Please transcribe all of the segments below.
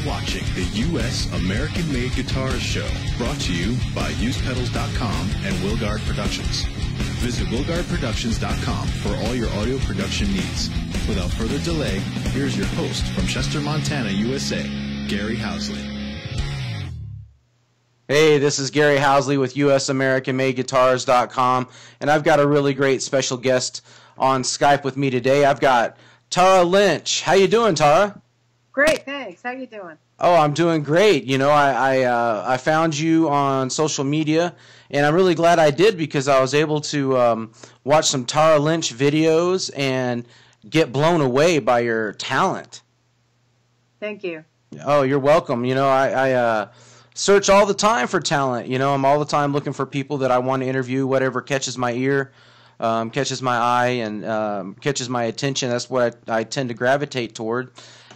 watching the U.S. American-Made Guitars Show, brought to you by UsePedals.com and Wilgard Productions. Visit WilgardProductions.com for all your audio production needs. Without further delay, here's your host from Chester, Montana, USA, Gary Housley. Hey, this is Gary Housley with USAmericanMadeGuitars.com, and I've got a really great special guest on Skype with me today. I've got Tara Lynch. How you doing, Tara? Great, thanks. How you doing? Oh, I'm doing great. You know, I found you on social media, and I'm really glad I did because I was able to watch some Tara Lynch videos and get blown away by your talent. Thank you. Oh, you're welcome. You know, I search all the time for talent. You know, I'm all the time looking for people that I want to interview, whatever catches my ear, catches my eye, and catches my attention. That's what I tend to gravitate toward.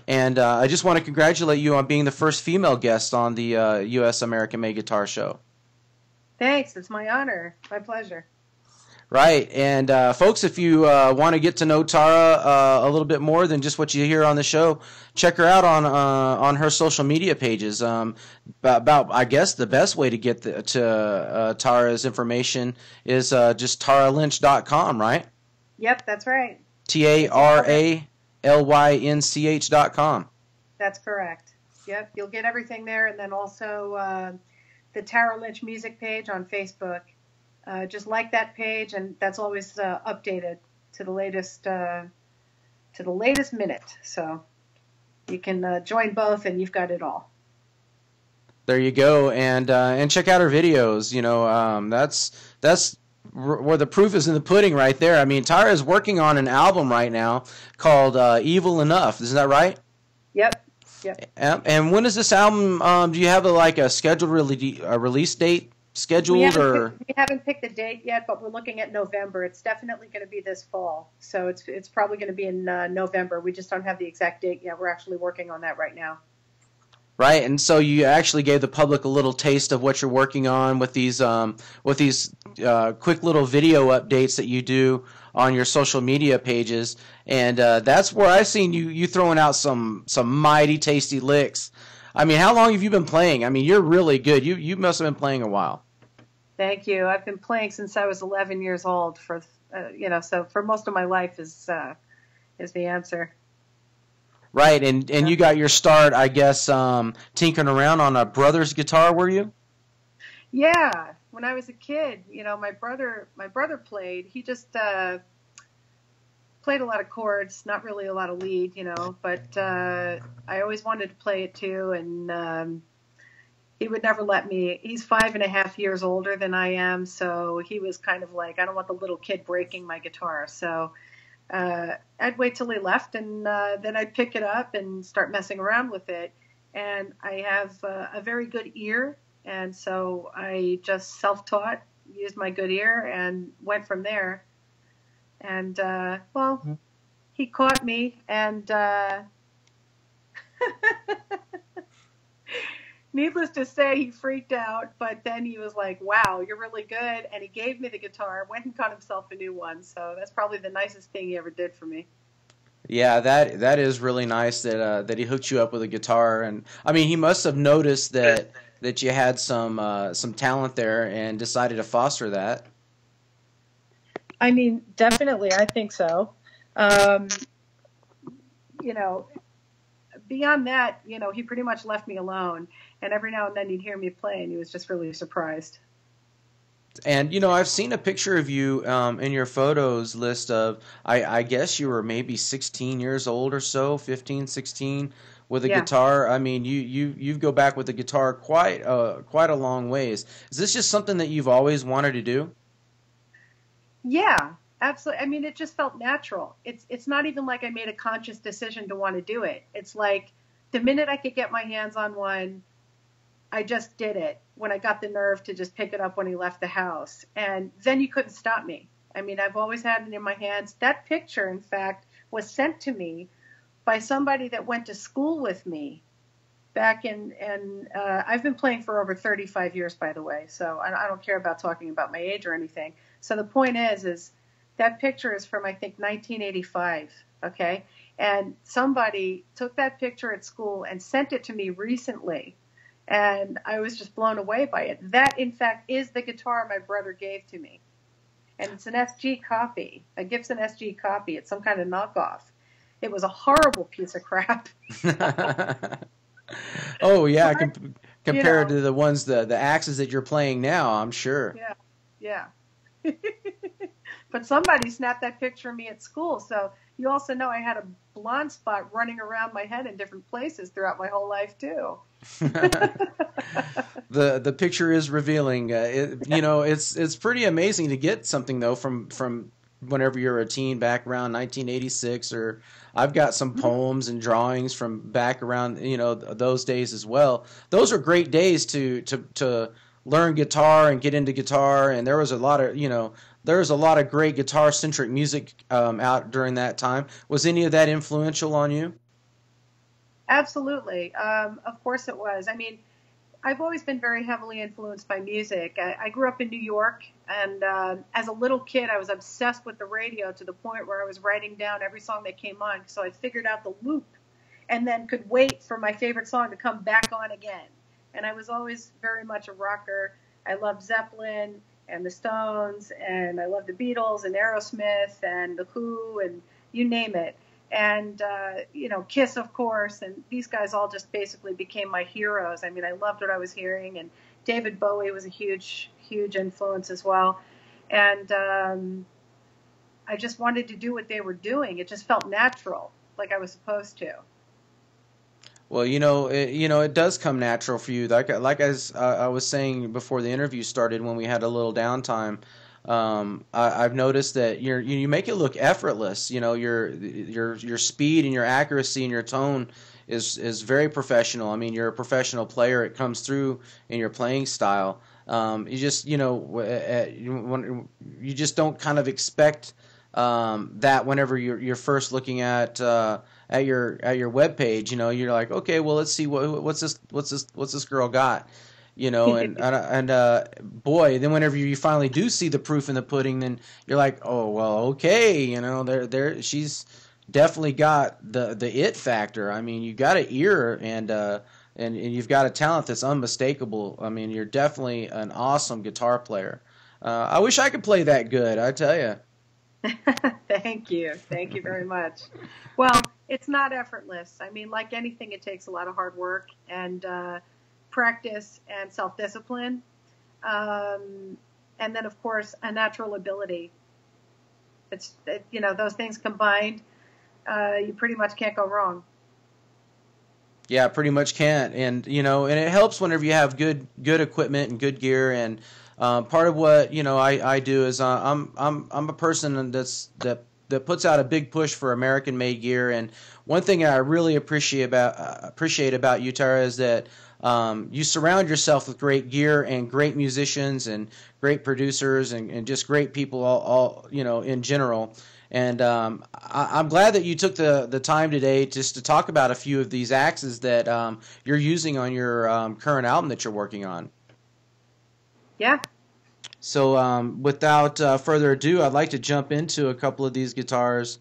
And I just want to congratulate you on being the first female guest on the U.S. American Made Guitar Show. Thanks. It's my honor. My pleasure. Right. And, folks, if you want to get to know Tara a little bit more than just what you hear on the show, check her out on her social media pages. I guess, the best way to get to Tara's information is just TaraLynch.com, right? Yep, that's right. TaraLynch.com. That's correct. Yep, you'll get everything there. And then also the Tara Lynch music page on Facebook. Just like that page, and that's always updated to the latest minute. So you can join both, and you've got it all. There you go, and check out her videos. You know, that's where the proof is in the pudding, right there. I mean, Tara is working on an album right now called "Evil Enough." Isn't that right? Yep. And when is this album? Do you have a scheduled release date? Scheduled we haven't picked the date yet, but we're looking at November. It's definitely going to be this fall, so it's probably going to be in November. We just don't have the exact date yet. We're actually working on that right now. Right, and so you actually gave the public a little taste of what you're working on with these quick little video updates that you do on your social media pages, and that's where I've seen you throwing out some mighty tasty licks. I mean, how long have you been playing? I mean, you're really good. You must have been playing a while. Thank you. I've been playing since I was 11 years old. So for most of my life is the answer. Right, and you got your start, I guess, tinkering around on a brother's guitar, were you? Yeah, when I was a kid, you know, my brother played. He just played a lot of chords, not really a lot of lead, you know. But I always wanted to play it too, and he would never let me. He's 5.5 years older than I am, so he was kind of like, I don't want the little kid breaking my guitar. So I'd wait till he left, and then I'd pick it up and start messing around with it. And I have a very good ear, and so I just self-taught, used my good ear, and went from there. And, he caught me, and needless to say, he freaked out, but then he was like, wow, you're really good, and he gave me the guitar, went and got himself a new one, so that's probably the nicest thing he ever did for me. Yeah, that is really nice that he hooked you up with a guitar, and I mean, he must have noticed that you had some talent there and decided to foster that. I mean, definitely, I think so. You know, beyond that, you know, he pretty much left me alone. And every now and then he'd hear me play, and he was just really surprised. And, you know, I've seen a picture of you in your photos list of, I guess you were maybe 16 years old or so, 15, 16, with a guitar. I mean, you go back with the guitar quite a long ways. Is this just something that you've always wanted to do? Yeah, absolutely. I mean, it just felt natural. It's not even like I made a conscious decision to want to do it. It's like the minute I could get my hands on one, I just did it when I got the nerve to just pick it up when he left the house. And then you couldn't stop me. I mean, I've always had it in my hands. That picture, in fact, was sent to me by somebody that went to school with me back in, and I've been playing for over 35 years, by the way. So I don't care about talking about my age or anything. So the point is That picture is from, I think, 1985. Okay. And somebody took that picture at school and sent it to me recently. And I was just blown away by it. That, in fact, is the guitar my brother gave to me. And it's an SG copy, a Gibson SG copy. It's some kind of knockoff. It was a horrible piece of crap. Oh, yeah, But, compared to the ones, the axes that you're playing now, I'm sure. Yeah. But somebody snapped that picture of me at school. So you also know I had a blonde spot running around my head in different places throughout my whole life, too. The picture is revealing. It's pretty amazing to get something, though, from whenever you're a teen back around 1986, or I've got some poems and drawings from back around, those days as well. Those are great days to learn guitar and get into guitar, and there was a lot of great guitar-centric music out during that time. Was any of that influential on you? Absolutely. Of course it was. I mean, I've always been very heavily influenced by music. I grew up in New York, and as a little kid, I was obsessed with the radio to the point where I was writing down every song that came on, so I figured out the loop and then could wait for my favorite song to come back on again. And I was always very much a rocker. I loved Zeppelin and the Stones, and I loved the Beatles and Aerosmith and the Who and you name it. And, Kiss, of course, and these guys all just basically became my heroes. I mean, I loved what I was hearing, and David Bowie was a huge, huge influence as well. And I just wanted to do what they were doing. It just felt natural, like I was supposed to. Well, it does come natural for you. Like I was saying before the interview started, when we had a little downtime, I've noticed that you make it look effortless. Your speed and your accuracy and your tone is very professional. I mean, you're a professional player. It comes through in your playing style. You just you just don't kind of expect that whenever you're first looking at your web page. You're like, okay, well, let's see what's this girl got. And boy, then whenever you finally do see the proof in the pudding, then you're like, oh well, okay, there she's definitely got the it factor. I mean, you got an ear and you've got a talent that's unmistakable. I mean, you're definitely an awesome guitar player. I wish I could play that good, I tell you. Thank you very much. Well, it's not effortless. I mean, like anything, it takes a lot of hard work and practice and self-discipline, and then of course a natural ability. Those things combined, you pretty much can't go wrong. Yeah, pretty much can't, and and it helps whenever you have good equipment and good gear. And part of what I do is I'm a person that puts out a big push for American-made gear. And one thing I really appreciate about you, Tara, is that you surround yourself with great gear and great musicians and great producers and just great people all in general. And I'm glad that you took the time today just to talk about a few of these axes that you're using on your current album that you're working on. Yeah. So without further ado, I'd like to jump into a couple of these guitars.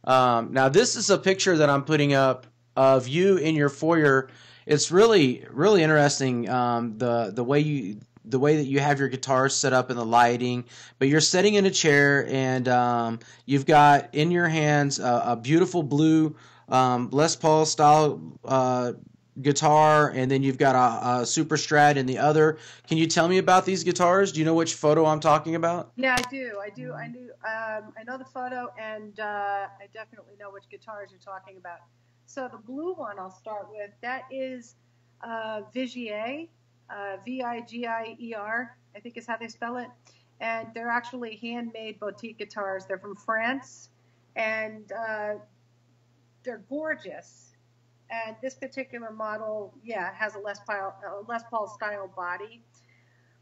Now, this is a picture that I'm putting up of you in your foyer. It's really, really interesting, the way that you have your guitars set up and the lighting. But you're sitting in a chair, and you've got in your hands a beautiful blue Les Paul style guitar, and then you've got a Super Strat in the other. Can you tell me about these guitars? Do you know which photo I'm talking about? Yeah, I do. I know the photo, and I definitely know which guitars you're talking about. So the blue one I'll start with, that is Vigier, Vigier, I think is how they spell it. And they're actually handmade boutique guitars. They're from France, and they're gorgeous. And this particular model, has a Les Paul style body.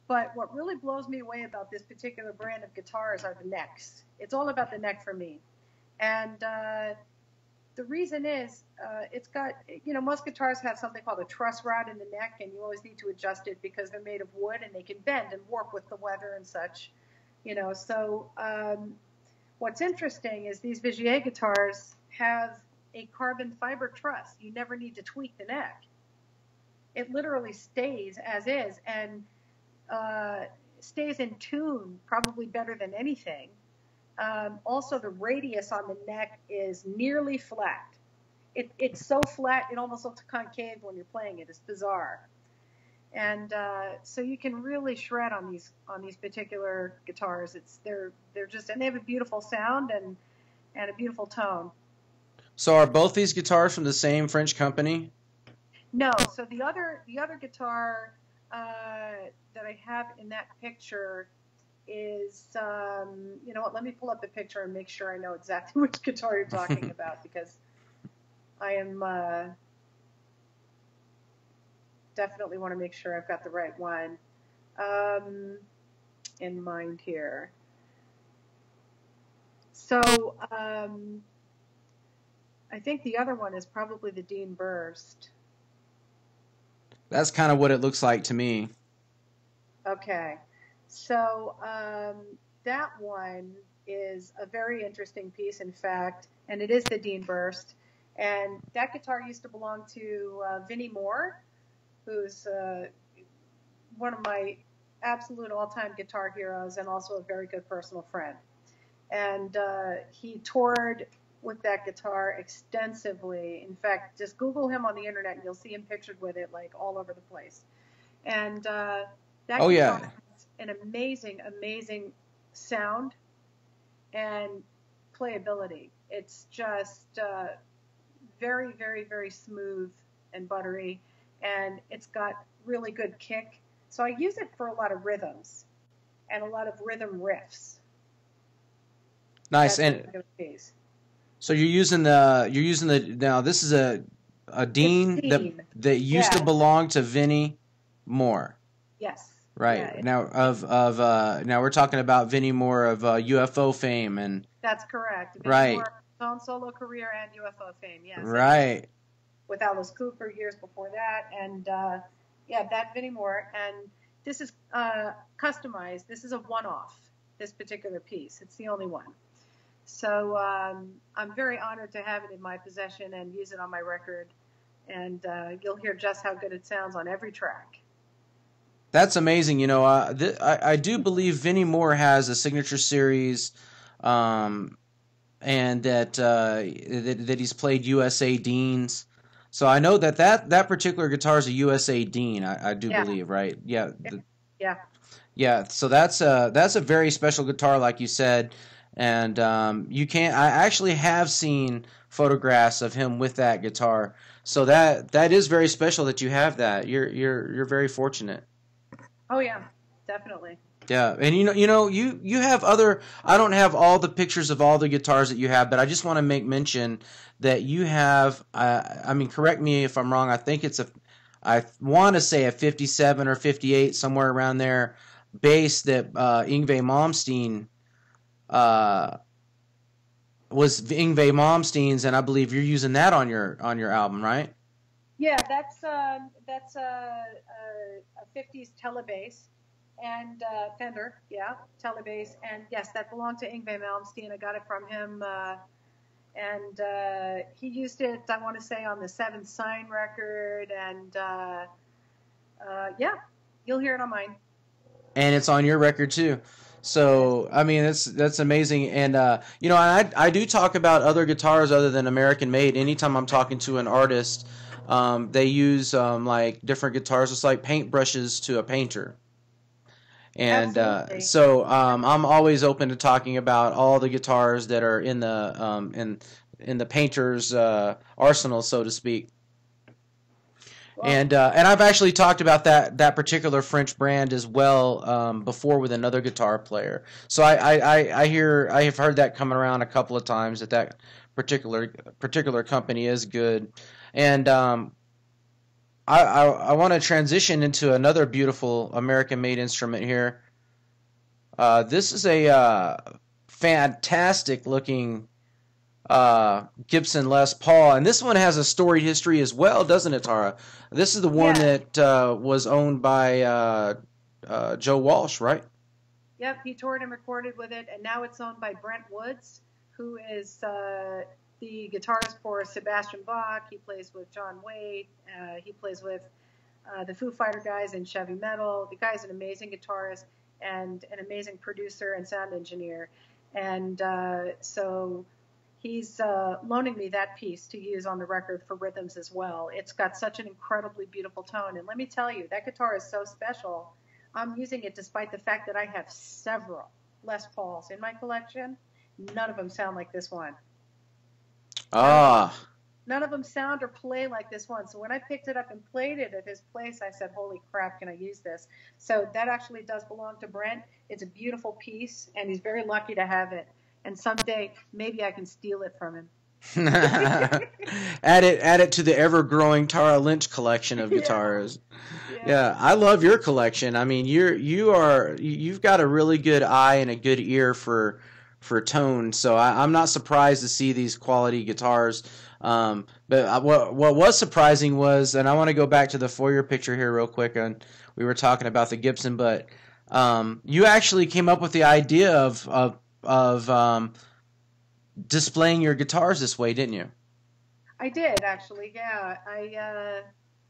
But what really blows me away about this particular brand of guitars are the necks. It's all about the neck for me. And the reason is, it's got, most guitars have something called a truss rod in the neck, and you always need to adjust it because they're made of wood and they can bend and warp with the weather and such, So What's interesting is these Vigier guitars have a carbon fiber truss. You never need to tweak the neck. It literally stays as is, and stays in tune probably better than anything. Also, the radius on the neck is nearly flat. It's so flat it almost looks concave when you're playing it. It's bizarre. And so you can really shred on these particular guitars. They're just, and they have a beautiful sound and a beautiful tone. So are both these guitars from the same French company? No. So the other guitar that I have in that picture is, you know what? Let me pull up the picture and make sure I know exactly which guitar you're talking about, because I am definitely want to make sure I've got the right one in mind here. So I think the other one is probably the Dean Burst. That's kind of what it looks like to me. Okay. So that one is a very interesting piece, in fact, and it is the Dean Burst. And that guitar used to belong to Vinnie Moore, who's one of my absolute all-time guitar heroes and also a very good personal friend. And he toured with that guitar extensively. In fact, just Google him on the internet and you'll see him pictured with it like all over the place. And that guitar has an amazing, amazing sound and playability. It's just very, very, very smooth and buttery, and it's got really good kick. So I use it for a lot of rhythms and a lot of rhythm riffs. Nice. And so you're using the now this is a Dean that used to belong to Vinnie Moore. Yes. Right. Yeah, now we're talking about Vinnie Moore of UFO fame, and that's correct. Vinnie right. Moore, his own solo career and UFO fame. Yes. Right. With Alice Cooper years before that, and yeah, that Vinnie Moore. And this is customized. This is a one-off. This particular piece. It's the only one. So I'm very honored to have it in my possession and use it on my record. And you'll hear just how good it sounds on every track. That's amazing. You know, I do believe Vinnie Moore has a signature series, and that he's played USA Deans. So I know that particular guitar is a USA Dean. I do believe, right? Yeah. Yeah. So that's a very special guitar, like you said. And you can't. I actually have seen photographs of him with that guitar, so that is very special that you have that. You're very fortunate. Oh yeah, definitely. Yeah, and you have other. I don't have all the pictures of all the guitars that you have, but I just want to make mention that you have. I mean, correct me if I'm wrong. I think it's I want to say a 57 or 58, somewhere around there, bass that Yngwie Malmsteen. Was Yngwie Malmsteen's, and I believe you're using that on your album, right? Yeah, that's a 50s telebass and Fender, telebass, and yes, that belonged to Yngwie Malmsteen. I got it from him, and he used it, I want to say, on the Seventh Sign record, and yeah, you'll hear it on mine. And it's on your record too. So I mean that's amazing, and I do talk about other guitars other than American made. Anytime I'm talking to an artist, they use like different guitars. It's like paintbrushes to a painter, and so I'm always open to talking about all the guitars that are in the painter's arsenal, so to speak. And I've actually talked about that particular French brand as well before with another guitar player. So I have heard that coming around a couple of times that particular company is good. And I want to transition into another beautiful American-made instrument here. This is a fantastic looking Gibson Les Paul, and this one has a storied history as well, doesn't it, Tara? This is the one that was owned by Joe Walsh, right? Yep, he toured and recorded with it, and now it's owned by Brent Woods, who is the guitarist for Sebastian Bach. He plays with John Wade. He plays with the Foo Fighter guys in Chevy Metal. The guy's an amazing guitarist and an amazing producer and sound engineer. And so he's loaning me that piece to use on the record for rhythms as well. It's got such an incredibly beautiful tone. And let me tell you, that guitar is so special. I'm using it despite the fact that I have several Les Pauls in my collection. None of them sound like this one. None of them sound or play like this one. So when I picked it up and played it at his place, I said, holy crap, can I use this? So that actually does belong to Brent. It's a beautiful piece, and he's very lucky to have it. And someday, maybe I can steal it from him. Add it to the ever-growing Tara Lynch collection of guitars. Yeah, I love your collection. I mean, you've got a really good eye and a good ear for tone. So I'm not surprised to see these quality guitars. But what was surprising was, and I want to go back to the foyer picture here real quick, and we were talking about the Gibson, but you actually came up with the idea of displaying your guitars this way, didn't you? I did, actually, yeah. I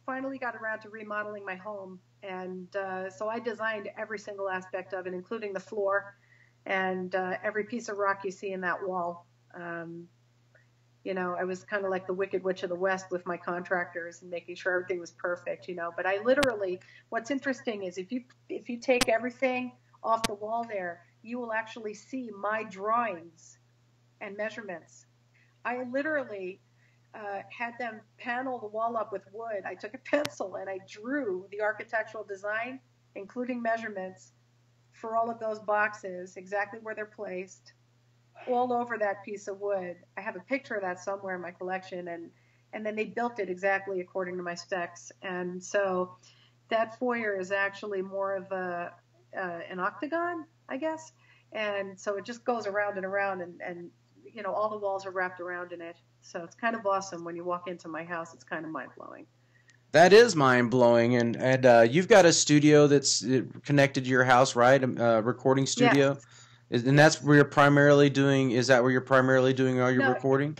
finally got around to remodeling my home, and so I designed every single aspect of it, including the floor and every piece of rock you see in that wall. I was kind of like the Wicked Witch of the West with my contractors and making sure everything was perfect, But I literally, what's interesting is if you take everything off the wall there, you will actually see my drawings and measurements. I literally had them panel the wall up with wood. I took a pencil and I drew the architectural design, including measurements, for all of those boxes, exactly where they're placed, all over that piece of wood. I have a picture of that somewhere in my collection, and then they built it exactly according to my specs. And so that foyer is actually more of an octagon, I guess. And so it just goes around and around, and all the walls are wrapped around in it. So it's kind of awesome when you walk into my house. It's kind of mind-blowing. That is mind-blowing, and you've got a studio that's connected to your house, right? A recording studio? Yes. And that's where you're primarily doing, is that where you're primarily doing all your recording?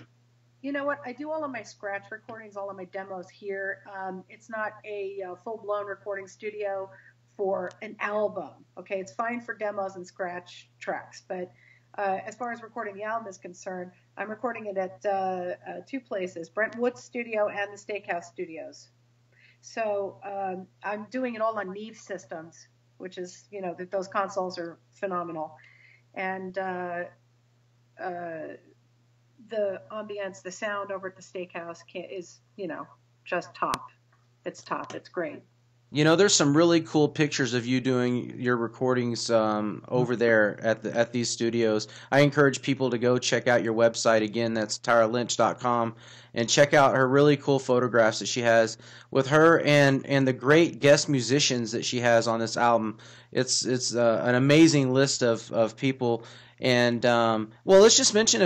You know what? I do all of my scratch recordings, all of my demos here. It's not a full-blown recording studio for an album, okay? It's fine for demos and scratch tracks, but as far as recording the album is concerned, I'm recording it at two places, Brent Wood's studio and the Steakhouse Studios. So I'm doing it all on Neve systems, which is, those consoles are phenomenal. And the ambience, the sound over at the Steakhouse is, just top. It's top. It's great. There's some really cool pictures of you doing your recordings over there at these studios. I encourage people to go check out your website. Again, that's TaraLynch.com, and check out her really cool photographs that she has with her and the great guest musicians that she has on this album. It's an amazing list of people. And let's just mention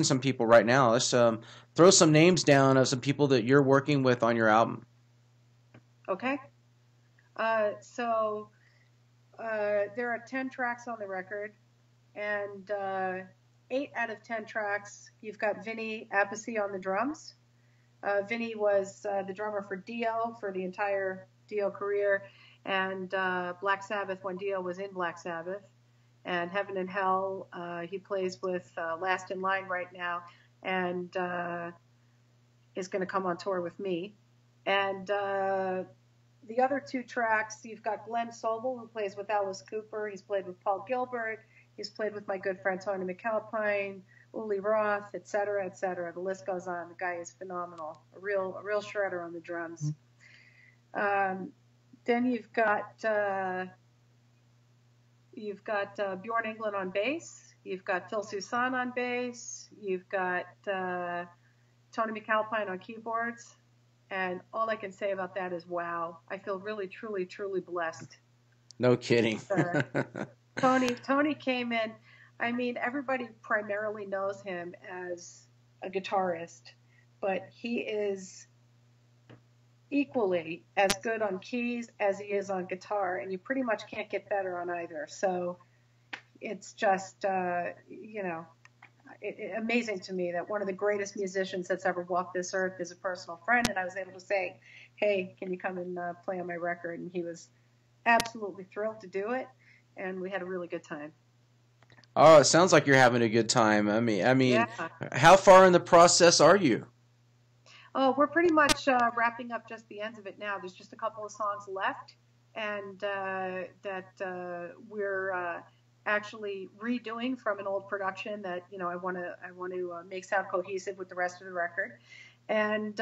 some people right now. Let's throw some names down of some people that you're working with on your album. Okay. So there are 10 tracks on the record, and 8 out of 10 tracks, you've got Vinny Appice on the drums. Vinny was the drummer for Dio for the entire Dio career, and Black Sabbath when Dio was in Black Sabbath, and Heaven and Hell. He plays with Last in Line right now, and is going to come on tour with me. And the other 2 tracks, you've got Glenn Sobel, who plays with Alice Cooper. He's played with Paul Gilbert. He's played with my good friend Tony McAlpine, Uli Roth, et cetera, et cetera. The list goes on. The guy is phenomenal. A real shredder on the drums. Then you've got Bjorn England on bass. You've got Phil Soussan on bass. You've got Tony McAlpine on keyboards. And all I can say about that is, wow, I feel really, truly, truly blessed. No kidding. Tony came in. I mean, everybody primarily knows him as a guitarist, but he is equally as good on keys as he is on guitar, and you pretty much can't get better on either. So it's just, amazing to me that one of the greatest musicians that's ever walked this earth is a personal friend, and I was able to say, hey, can you come and play on my record? And he was absolutely thrilled to do it, and we had a really good time. Oh, it sounds like you're having a good time. I mean, Yeah. how far in the process are you? Oh, we're pretty much wrapping up just the ends of it now. There's just a couple of songs left, and that we're actually redoing from an old production that I want to make sound cohesive with the rest of the record, and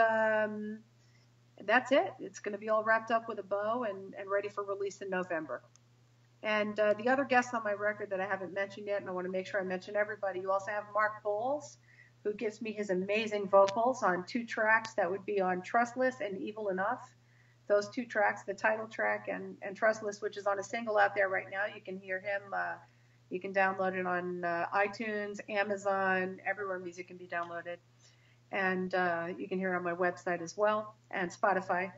that's it. It's going to be all wrapped up with a bow and ready for release in November. And the other guests on my record that I haven't mentioned yet, and I want to make sure I mention everybody. You also have Mark Bowles, who gives me his amazing vocals on 2 tracks. That would be on Trustless and Evil Enough. Those 2 tracks, the title track and Trustless, which is on a single out there right now. You can hear him. You can download it on iTunes, Amazon, everywhere music can be downloaded. And you can hear it on my website as well, and Spotify.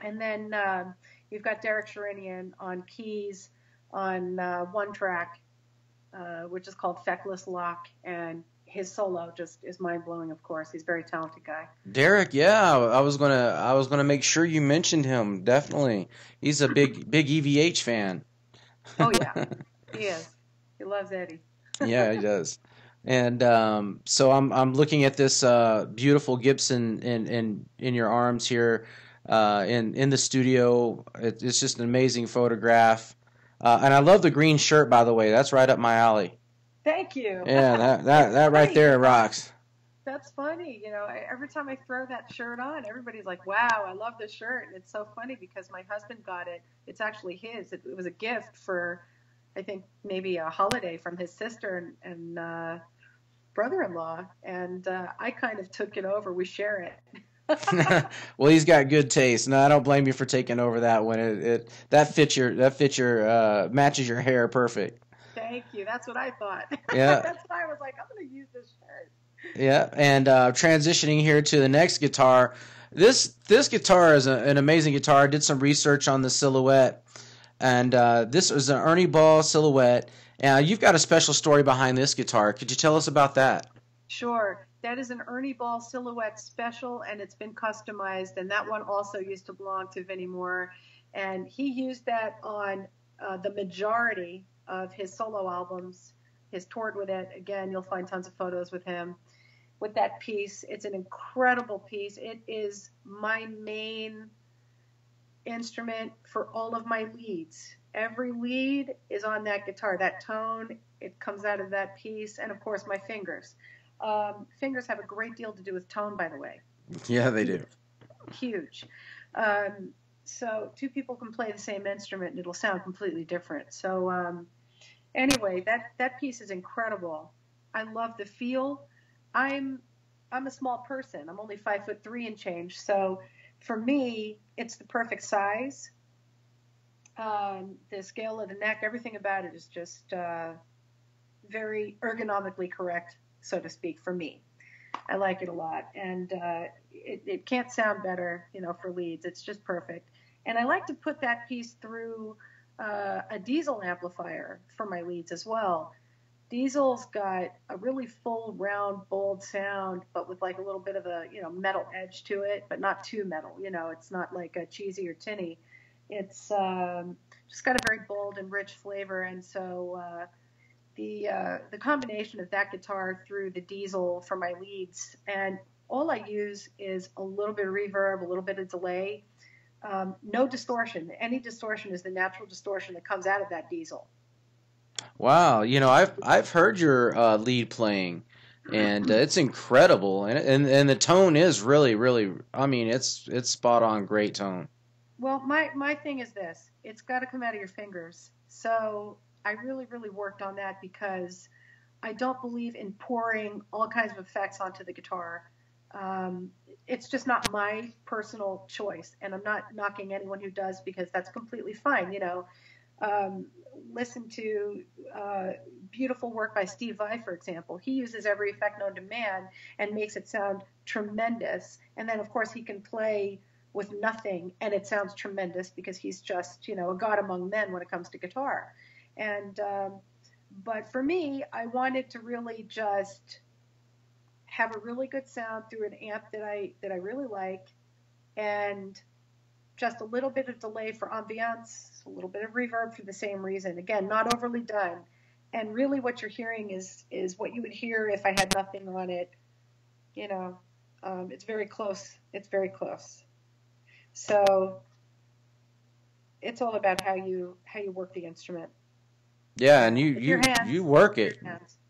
And then you've got Derek Sherinian on keys on 1 track, which is called Feckless Lock, and his solo just is mind-blowing, of course. He's a very talented guy. Derek, yeah, I was gonna make sure you mentioned him. Definitely, he's a big EVH fan. Oh yeah, he is. He loves Eddie. Yeah, he does. And so I'm looking at this beautiful Gibson in your arms here, in the studio. It's just an amazing photograph, and I love the green shirt, by the way. That's right up my alley. Thank you. Yeah, that right there rocks. That's funny. Every time I throw that shirt on, everybody's like, wow, I love this shirt. And it's so funny because my husband got it. It's actually his. It was a gift for, I think, maybe a holiday from his sister and brother-in-law. And I kind of took it over. We share it. Well, he's got good taste. No, I don't blame you for taking over that one. That fits your matches your hair perfect. Thank you. That's what I thought. Yeah. That's why I was like, I'm going to use this shirt. Yeah, and transitioning here to the next guitar. This guitar is an amazing guitar. I did some research on the silhouette, and this is an Ernie Ball silhouette. You've got a special story behind this guitar. Could you tell us about that? Sure. That is an Ernie Ball silhouette special, and it's been customized, and that one also used to belong to Vinnie Moore, and he used that on the majority of his solo albums. Has toured with it. Again, you'll find tons of photos with him with that piece. It's an incredible piece. It is my main instrument for all of my leads. Every lead is on that guitar. That tone, it comes out of that piece. And, of course, my fingers. Fingers have a great deal to do with tone, by the way. Yeah, they do. Huge. So 2 people can play the same instrument and it'll sound completely different. So anyway, that piece is incredible. I love the feel. I'm a small person. I'm only 5'3" and change. So for me, it's the perfect size. The scale of the neck, everything about it is just very ergonomically correct, so to speak, for me. I like it a lot. And it can't sound better, for leads. It's just perfect. And I like to put that piece through a diesel amplifier for my leads as well. Diesel's got a really full, round, bold sound, but with like a little bit of a metal edge to it, but not too metal. It's not like a cheesy or tinny. It's just got a very bold and rich flavor, and so the combination of that guitar through the diesel for my leads, and all I use is a little bit of reverb, a little bit of delay. No distortion. Any distortion is the natural distortion that comes out of that diesel. Wow, I've heard your lead playing, and it's incredible, and the tone is really, really. I mean, it's spot on, great tone. Well, my thing is this: it's got to come out of your fingers. So I really, really worked on that because I don't believe in pouring all kinds of effects onto the guitar. It's just not my personal choice, and I'm not knocking anyone who does because that's completely fine. Listen to beautiful work by Steve Vai, for example. He uses every effect known to man and makes it sound tremendous. And then, of course, he can play with nothing, and it sounds tremendous because he's just, you know, a god among men when it comes to guitar. And but for me, I wanted to really just have a really good sound through an amp that I really like, and just a little bit of delay for ambiance, a little bit of reverb for the same reason. Again, not overly done. And really what you're hearing is what you would hear if I had nothing on it. You know, it's very close. It's very close. So it's all about how you work the instrument. Yeah, and you work it.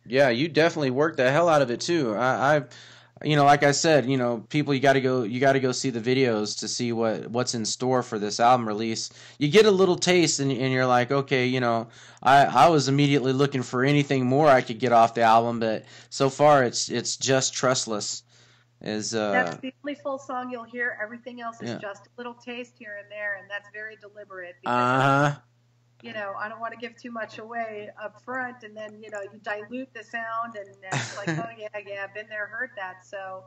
Yeah, you definitely work the hell out of it too. I you know, like I said, you know, people, you got to go see the videos to see what's in store for this album release. You get a little taste, and you're like, okay, you know, I was immediately looking for anything more I could get off the album, but so far it's just Trustless. That's the only full song you'll hear. Everything else is yeah. just a little taste here and there, and that's very deliberate because you know, I don't want to give too much away up front, and then, you know, you dilute the sound, and it's like, oh yeah, I've been there, heard that. So,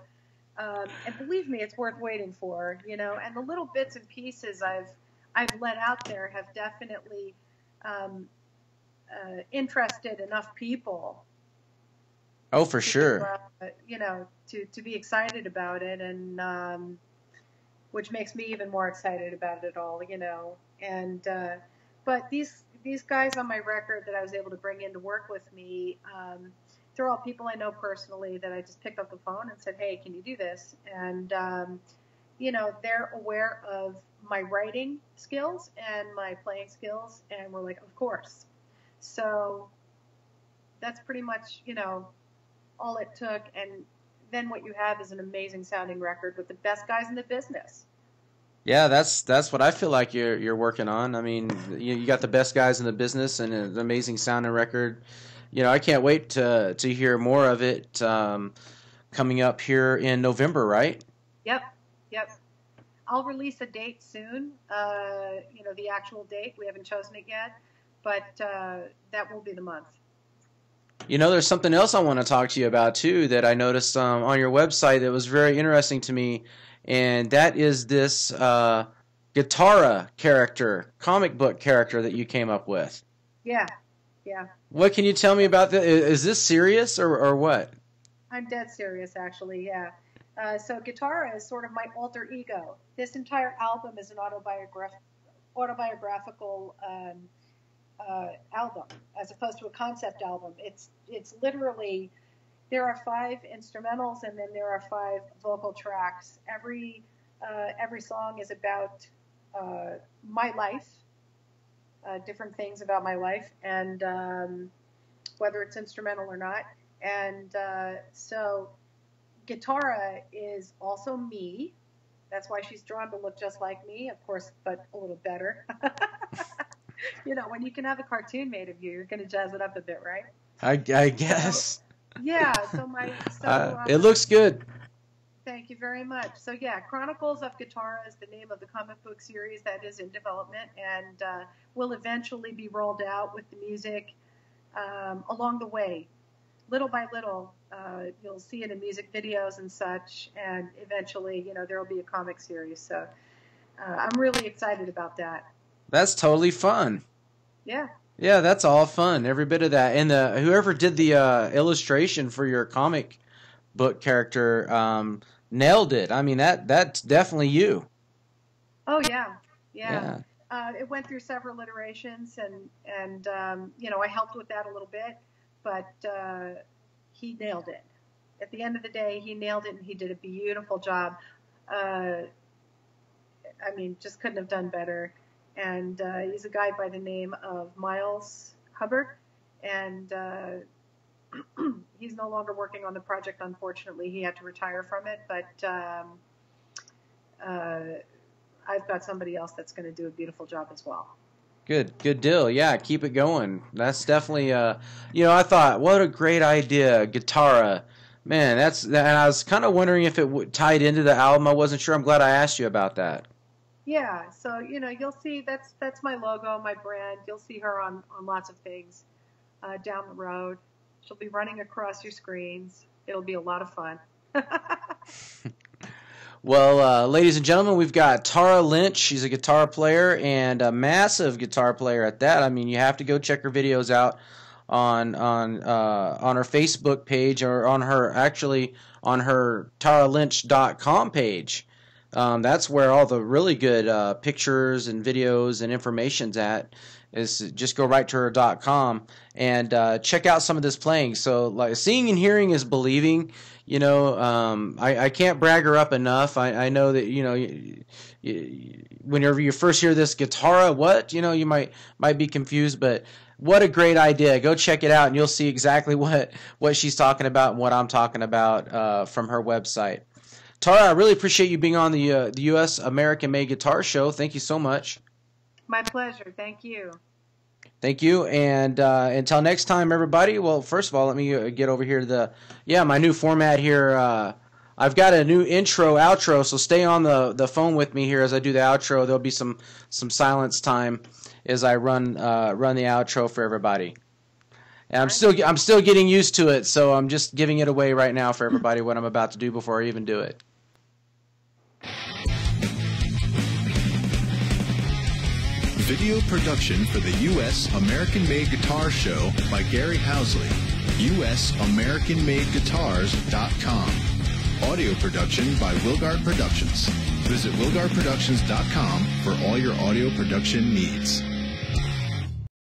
and believe me, it's worth waiting for, you know. And the little bits and pieces I've let out there have definitely interested enough people. Oh, for sure. You know, to be excited about it, and which makes me even more excited about it all, you know. And but these guys on my record that I was able to bring in to work with me, they're all people I know personally that I just picked up the phone and said, hey, can you do this? And, you know, they're aware of my writing skills and my playing skills, and we're like, of course. So that's pretty much, you know, all it took. And then what you have is an amazing sounding record with the best guys in the business. Yeah, that's what I feel like you're working on. I mean, you got the best guys in the business and an amazing sounding record. You know, I can't wait to hear more of it coming up here in November, right? Yep. I'll release a date soon. You know, the actual date, we haven't chosen it yet, but that will be the month. You know, there's something else I want to talk to you about too that I noticed on your website that was very interesting to me. And that is this Guitarra character, comic book character that you came up with. Yeah. What can you tell me about that? Is this serious or what? I'm dead serious, actually, yeah. So Guitarra is sort of my alter ego. This entire album is an autobiographical album, as opposed to a concept album. It's literally... There are 5 instrumentals, and then there are 5 vocal tracks. Every song is about my life, different things about my life, and whether it's instrumental or not. And so Guitarra is also me. That's why she's drawn to look just like me, of course, but a little better. You know, when you can have a cartoon made of you, you're going to jazz it up a bit, right? I guess. Yeah, it looks good. Thank you very much. So yeah, Chronicles of Guitarra is the name of the comic book series that is in development, and will eventually be rolled out with the music along the way. Little by little, you'll see it in music videos and such, and eventually, you know, there will be a comic series. So I'm really excited about that. That's totally fun. Yeah. Yeah, that's all fun, every bit of that. And whoever did the illustration for your comic book character nailed it. I mean, that's definitely you. Oh yeah. It went through several iterations, and you know, I helped with that a little bit, but he nailed it. At the end of the day, he nailed it, and he did a beautiful job. I mean, just couldn't have done better. And he's a guy by the name of Miles Hubbard, and he's no longer working on the project, unfortunately. He had to retire from it, but I've got somebody else that's going to do a beautiful job as well. Good deal. Yeah, keep it going. That's definitely, you know, I thought, what a great idea, Guitarra. Man, and I was kind of wondering if it tied into the album. I wasn't sure. I'm glad I asked you about that. Yeah, so, you know, you'll see that's my logo, my brand. You'll see her on lots of things down the road. She'll be running across your screens. It'll be a lot of fun. Well, ladies and gentlemen, we've got Tara Lynch. She's a guitar player and a massive guitar player at that. I mean, you have to go check her videos out on her Facebook page, or on her TaraLynch.com page. That's where all the really good pictures and videos and information's at. Is just go right to her .com and check out some of this playing. So, like, seeing and hearing is believing. You know, I can't brag her up enough. I know that, you know, whenever you first hear this guitar, what, you know, you might be confused, but what a great idea. Go check it out and you'll see exactly what she's talking about and what I'm talking about from her website. Tara, I really appreciate you being on the U.S. American Made Guitar Show. Thank you so much. My pleasure. Thank you. Thank you. And until next time, everybody. Well, first of all, let me get over here to my new format here. I've got a new intro, outro, so stay on the phone with me here as I do the outro. There'll be some silence time as I run the outro for everybody. And I'm still getting used to it, so I'm just giving it away right now for everybody what I'm about to do before I even do it. Video production for the U.S. American Made Guitar Show by Gary Housley. USAmericanMadeGuitars.com. Audio production by Wilgard Productions. Visit WilgardProductions.com for all your audio production needs.